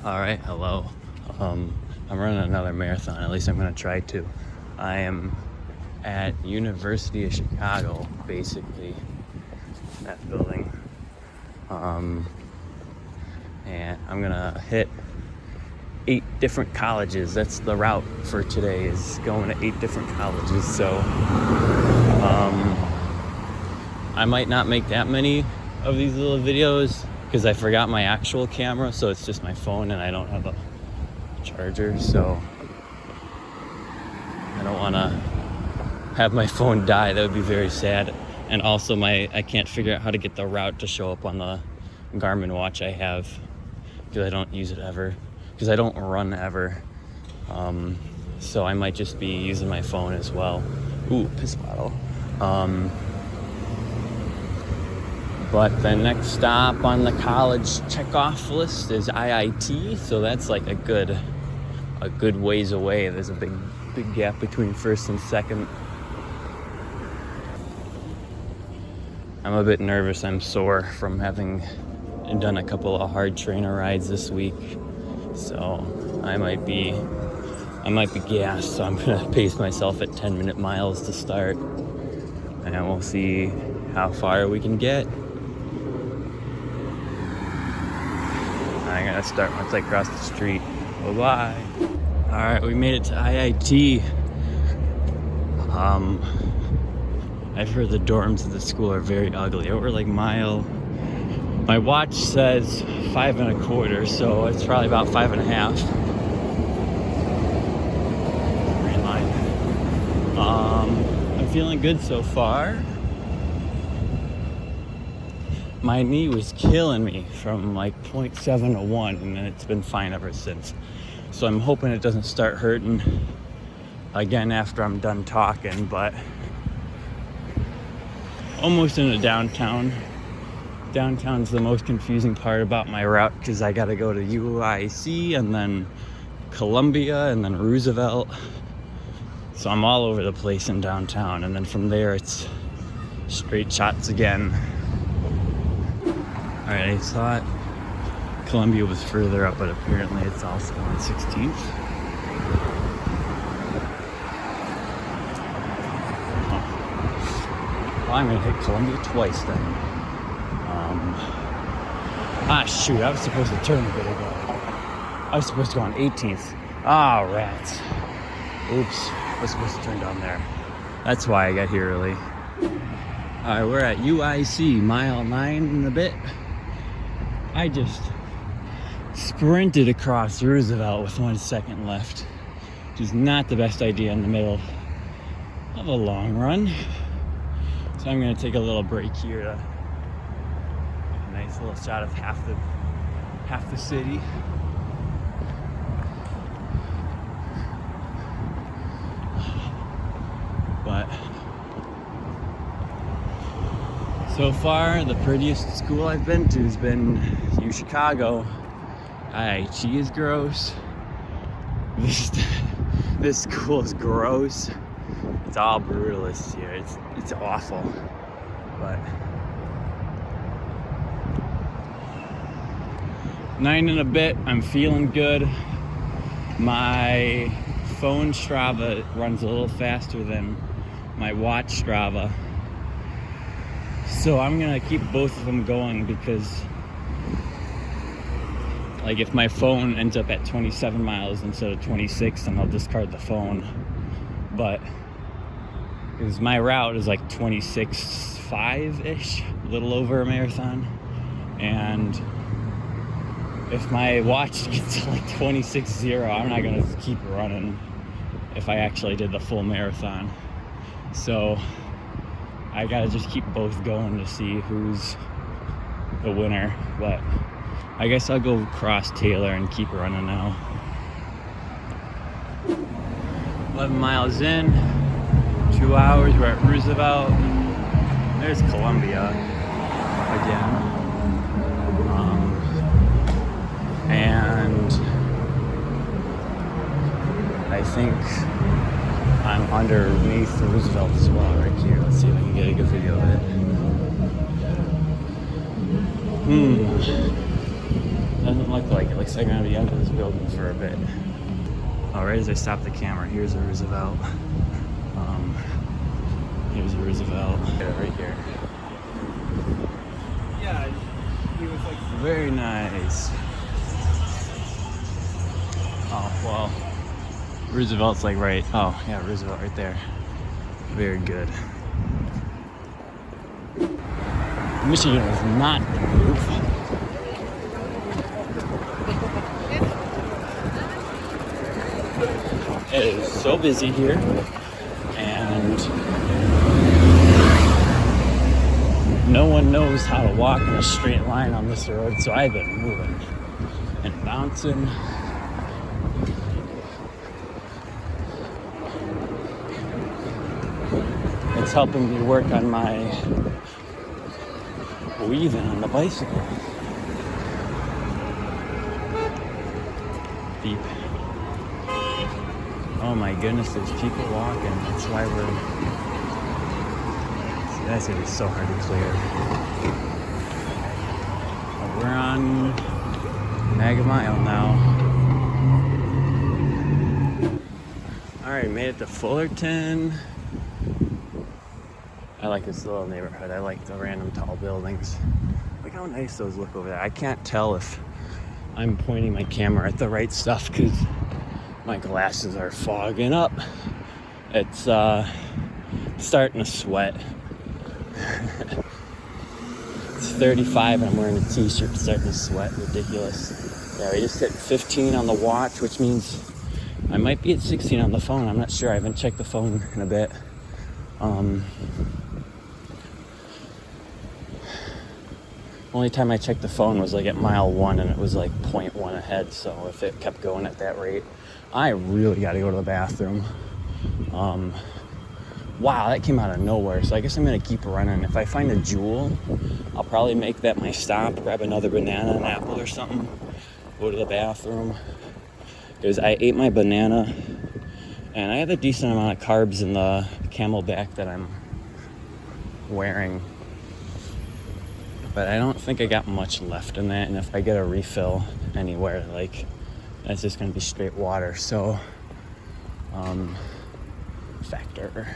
All right, hello. I'm running another marathon, at least I'm gonna try to. I am at University of Chicago, basically, that building. And I'm gonna hit 8 different colleges. That's the route for today, is going to 8 different colleges. So I might not make that many of these little videos because I forgot my actual camera, so it's just my phone and I don't have a charger, so I don't want to have my phone die. That would be very sad. And also I can't figure out how to get the route to show up on the Garmin watch I have, because I don't use it ever, because I don't run ever. So I might just be using my phone as well. Ooh, piss bottle. But the next stop on the college checkoff list is IIT, so that's like a good ways away. There's a big gap between first and second. I'm a bit nervous. I'm sore from having done a couple of hard trainer rides this week, so I might be gassed. So I'm gonna pace myself at 10-minute miles to start, and we'll see how far we can get. I gotta start once I cross the street. Bye-bye. All right, we made it to IIT. I've heard the dorms at the school are very ugly. We're like my watch says 5 1/4, so it's probably about 5 1/2. Green line. I'm feeling good so far. My knee was killing me from like 0.7 to 1, and it's been fine ever since. So I'm hoping it doesn't start hurting again after I'm done talking, but almost in a downtown. Downtown's the most confusing part about my route, because I gotta go to UIC and then Columbia and then Roosevelt. So I'm all over the place in downtown, and then from there it's straight shots again. All right, I thought Columbia was further up, but apparently it's also on 16th. Well, I'm gonna hit Columbia twice then. Shoot, I was supposed to turn a bit ago. I was supposed to go on 18th. Ah, rats. Oops, I was supposed to turn down there. That's why I got here early. All right, we're at UIC, mile 9 and a bit. I just sprinted across Roosevelt with 1 second left, which is not the best idea in the middle of a long run. So I'm gonna take a little break here to get a nice little shot of half the city. But so far, the prettiest school I've been to has been U Chicago. IIT is gross. This school is gross. It's all brutalist here. It's awful. But 9 and a bit, I'm feeling good. My phone Strava runs a little faster than my watch Strava. So I'm gonna keep both of them going, because like if my phone ends up at 27 miles instead of 26, then I'll discard the phone. But because my route is like 26.5-ish, a little over a marathon, and if my watch gets to like 26.0, I'm not gonna keep running if I actually did the full marathon. So I gotta just keep both going to see who's the winner. But I guess I'll go cross Taylor and keep running now. 11 miles in, 2 hours, we're at Roosevelt. There's Columbia again. And I think I'm underneath Roosevelt as well, right here. Let's see if I can get a good video of it. Doesn't doesn't look like it. Looks like I'm gonna be under this building for a bit. All right, as I stop the camera, here's a Roosevelt. Here's a Roosevelt. Right here. Yeah, he was like... Very nice. Oh, well, Roosevelt's like right, oh yeah, Roosevelt right there. Very good. Michigan is not the move. It is so busy here, and no one knows how to walk in a straight line on this road, so I've been moving and bouncing. It's helping me work on my weaving on the bicycle. Beep. Oh my goodness, there's people walking. That's why that's gonna be so hard to clear. We're on Mega Mile now. Alright, made it to Fullerton. I like this little neighborhood. I like the random tall buildings. Look how nice those look over there. I can't tell if I'm pointing my camera at the right stuff because my glasses are fogging up. It's starting to sweat. It's 35 and I'm wearing a t-shirt, starting to sweat. Ridiculous. Yeah, we just hit 15 on the watch, which means I might be at 16 on the phone. I'm not sure. I haven't checked the phone in a bit. Only time I checked the phone was like at mile 1 and it was like 0.1 ahead. So if it kept going at that rate, I really got to go to the bathroom. Wow, that came out of nowhere. So I guess I'm going to keep running. If I find a Jewell, I'll probably make that my stop, grab another banana, an apple or something, go to the bathroom. Because I ate my banana and I have a decent amount of carbs in the Camelback that I'm wearing. But I don't think I got much left in that. And if I get a refill anywhere, like, that's just going to be straight water. So, factor.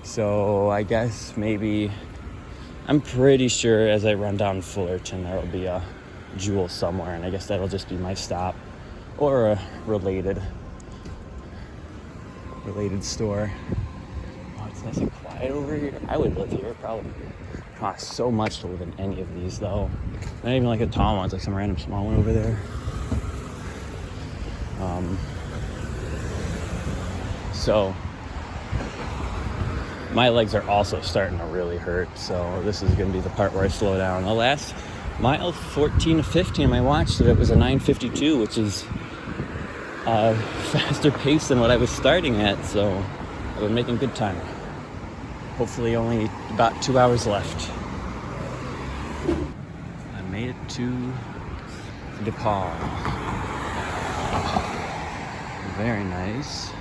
So I guess maybe, I'm pretty sure as I run down Fullerton, there will be a Jewell somewhere. And I guess that'll just be my stop or a related store. Oh, it's nice and quiet over here. I would live here, probably. Costs so much to live in any of these, though. Not even like a tall one. It's like some random small one over there. So my legs are also starting to really hurt. So this is going to be the part where I slow down. The last mile 14 to 15, my watch said it was a 9:52, which is a faster pace than what I was starting at. So I've been making good time. Hopefully only about 2 hours left. I made it to DePaul. Very nice.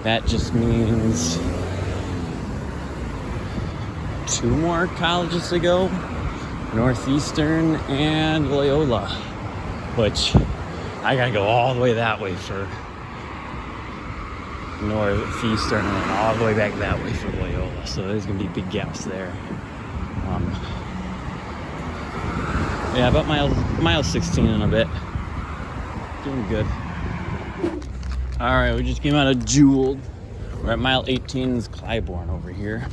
That just means 2 more colleges to go. Northeastern and Loyola. Which I gotta go all the way that way for Northeastern and then all the way back that way for Loyola. So there's gonna be big gaps there. Yeah, about mile 16 in a bit. Doing good. All right, we just came out of Jewell. We're at mile 18. Is Clybourne over here.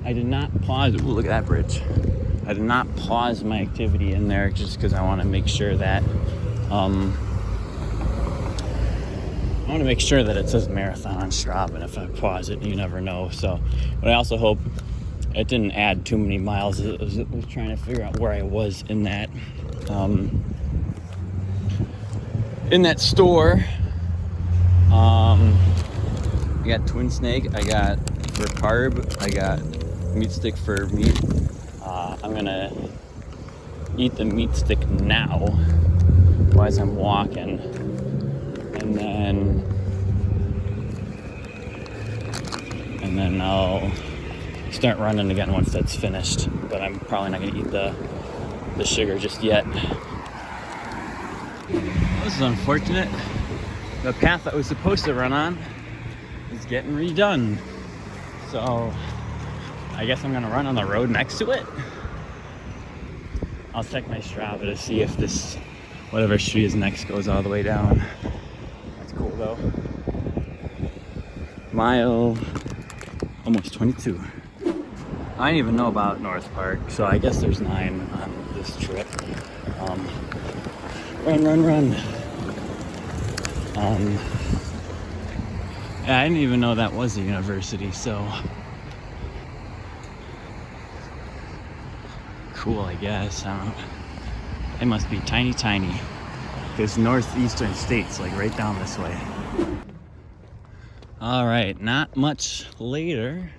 I did not pause. Ooh, look at that bridge. I did not pause my activity in there just because I want to make sure that it says marathon on Strava, and if I pause it, you never know. So, but I also hope it didn't add too many miles. I was trying to figure out where I was in that store. I got twin snake. I got for carb. I got meat stick for meat. I'm gonna eat the meat stick now as I'm walking, and then I'll start running again once that's finished. But I'm probably not gonna eat the the sugar just yet. This is unfortunate. The path that was supposed to run on is getting redone. So I guess I'm gonna run on the road next to it. I'll check my Strava to see if this, whatever street is next, goes all the way down. That's cool though. Mile almost 22. I didn't even know about North Park, so I guess there's 9 on this trip. Run. Yeah, I didn't even know that was a university, so cool, I guess. They must be tiny, because northeastern states, like right down this way. All right, not much later.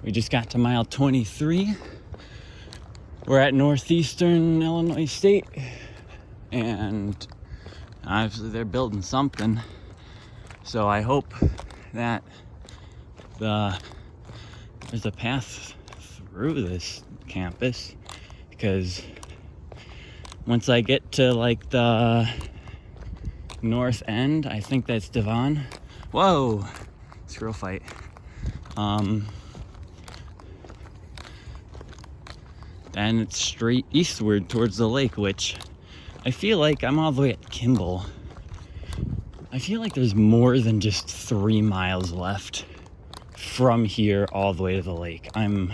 We just got to mile 23. We're at northeastern Illinois State, and obviously they're building something. So I hope that there's a path through this campus, because once I get to like the north end, I think that's Devon. Whoa, squirrel fight. And it's straight eastward towards the lake, which I feel like I'm all the way at Kimball. I feel like there's more than just 3 miles left from here all the way to the lake. I'm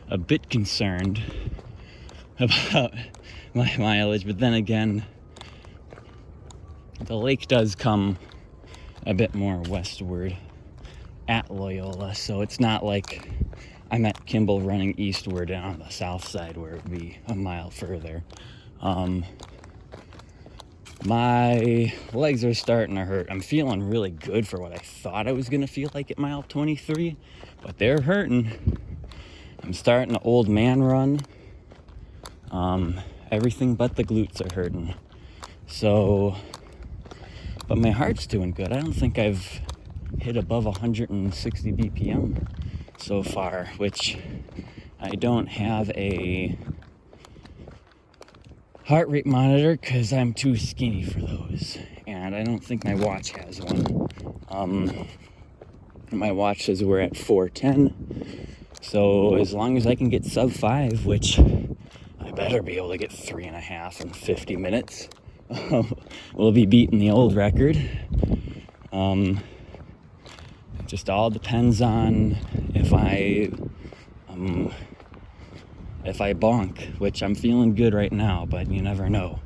a bit concerned about my mileage, but then again, the lake does come a bit more westward at Loyola, so it's not like I'm at Kimball running eastward and on the south side where it would be a mile further. My legs are starting to hurt. I'm feeling really good for what I thought I was gonna feel like at mile 23, but they're hurting. I'm starting an old man run. Everything but the glutes are hurting. So, but my heart's doing good. I don't think I've hit above 160 BPM so far, which I don't have a heart rate monitor because I'm too skinny for those, and I don't think my watch has one. My watch says we're at 410, so as long as I can get sub 5, which I better be able to get 3.5 in 50 minutes, we'll be beating the old record. It just all depends on if I bonk, which I'm feeling good right now, but you never know.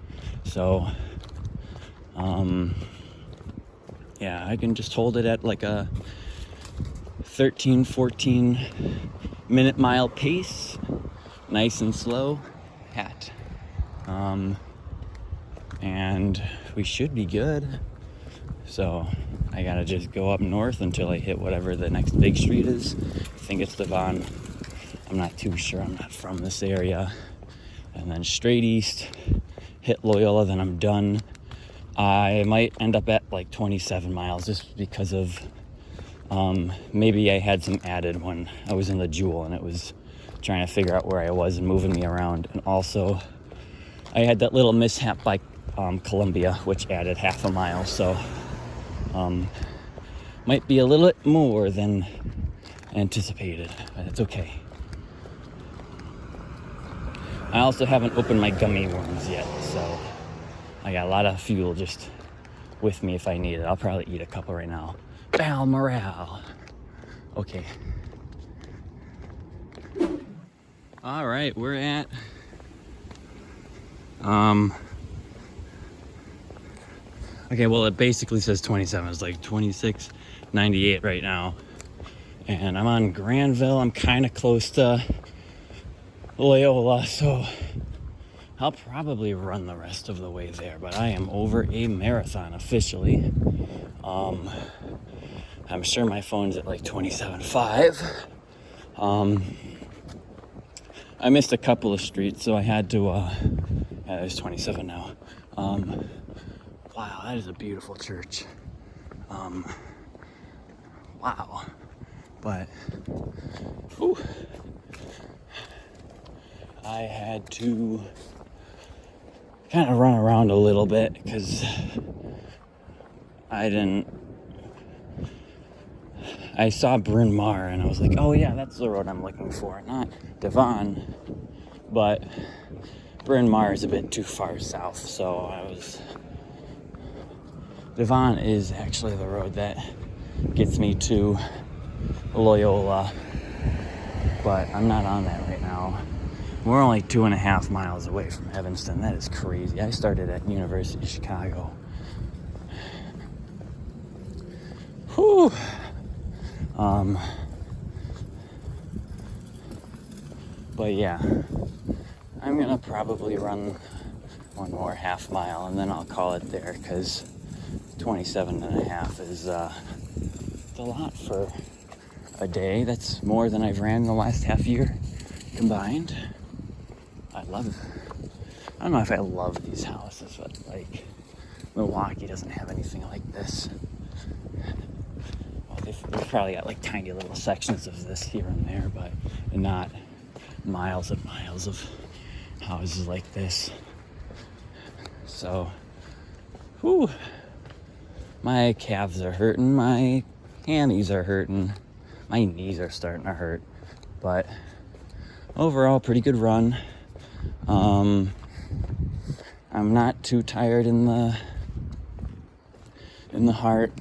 So, yeah, I can just hold it at like a 13, 14 minute mile pace, nice and slow, and we should be good. So I gotta just go up north until I hit whatever the next big street is. I think it's Devon. I'm not too sure, I'm not from this area. And then straight east, hit Loyola, then I'm done. I might end up at like 27 miles just because of maybe I had some added when I was in the Jewell and it was trying to figure out where I was and moving me around. And also I had that little mishap by Columbia, which added half a mile. So might be a little bit more than anticipated, but it's okay. I also haven't opened my gummy worms yet, so I got a lot of fuel just with me if I need it. I'll probably eat a couple right now. Balmoral. Okay. All right, we're at okay, well, it basically says 27. It's like 26.98 right now. And I'm on Granville. I'm kind of close to Loyola, so I'll probably run the rest of the way there. But I am over a marathon officially. I'm sure my phone's at like 27.5. I missed a couple of streets, so I had to, yeah, it's 27 now. Wow, that is a beautiful church. Wow. But, whew, I had to kind of run around a little bit because I saw Bryn Mawr and I was like, oh yeah, that's the road I'm looking for, not Devon, but Bryn Mawr is a bit too far south, so Devon is actually the road that gets me to Loyola, but I'm not on that right now. We're only 2.5 miles away from Evanston. That is crazy. I started at University of Chicago. Whew. But yeah, I'm gonna probably run one more half mile and then I'll call it there, because 27.5 is a lot for a day. That's more than I've ran the last half year combined. I don't know if I love these houses, but like Milwaukee doesn't have anything like this. Well, they've probably got like tiny little sections of this here and there, but not miles and miles of houses like this. So, whew, my calves are hurting, my hammies are hurting, my knees are starting to hurt, but overall pretty good run. I'm not too tired in the heart.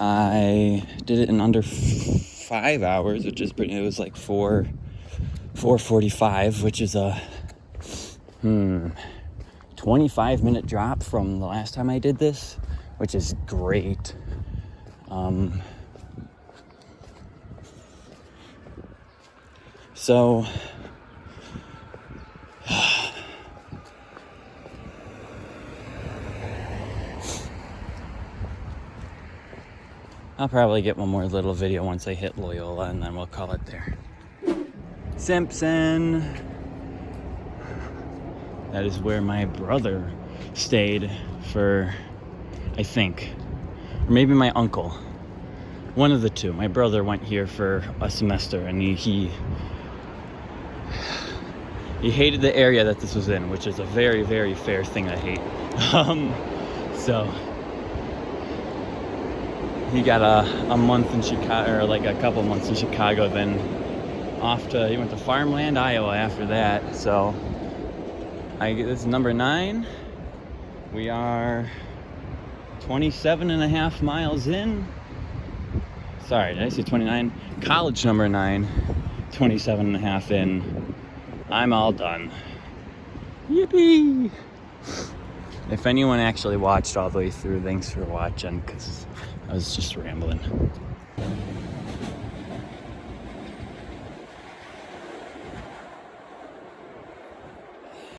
I did it in under 5 hours, which is pretty. It was like 4:45, which is a 25-minute drop from the last time I did this, which is great. So I'll probably get one more little video once I hit Loyola, and then we'll call it there. Simpson. That is where my brother stayed for, I think, or maybe my uncle. One of the two. My brother went here for a semester, and he hated the area that this was in, which is a very, very fair thing to hate. So he got a month in Chicago, or like a couple months in Chicago, then he went to Farmland, Iowa after that. So this is number 9. We are 27.5 miles in. Sorry, did I say 29? College number 9, 27.5 in. I'm all done. Yippee! If anyone actually watched all the way through, thanks for watching, because I was just rambling.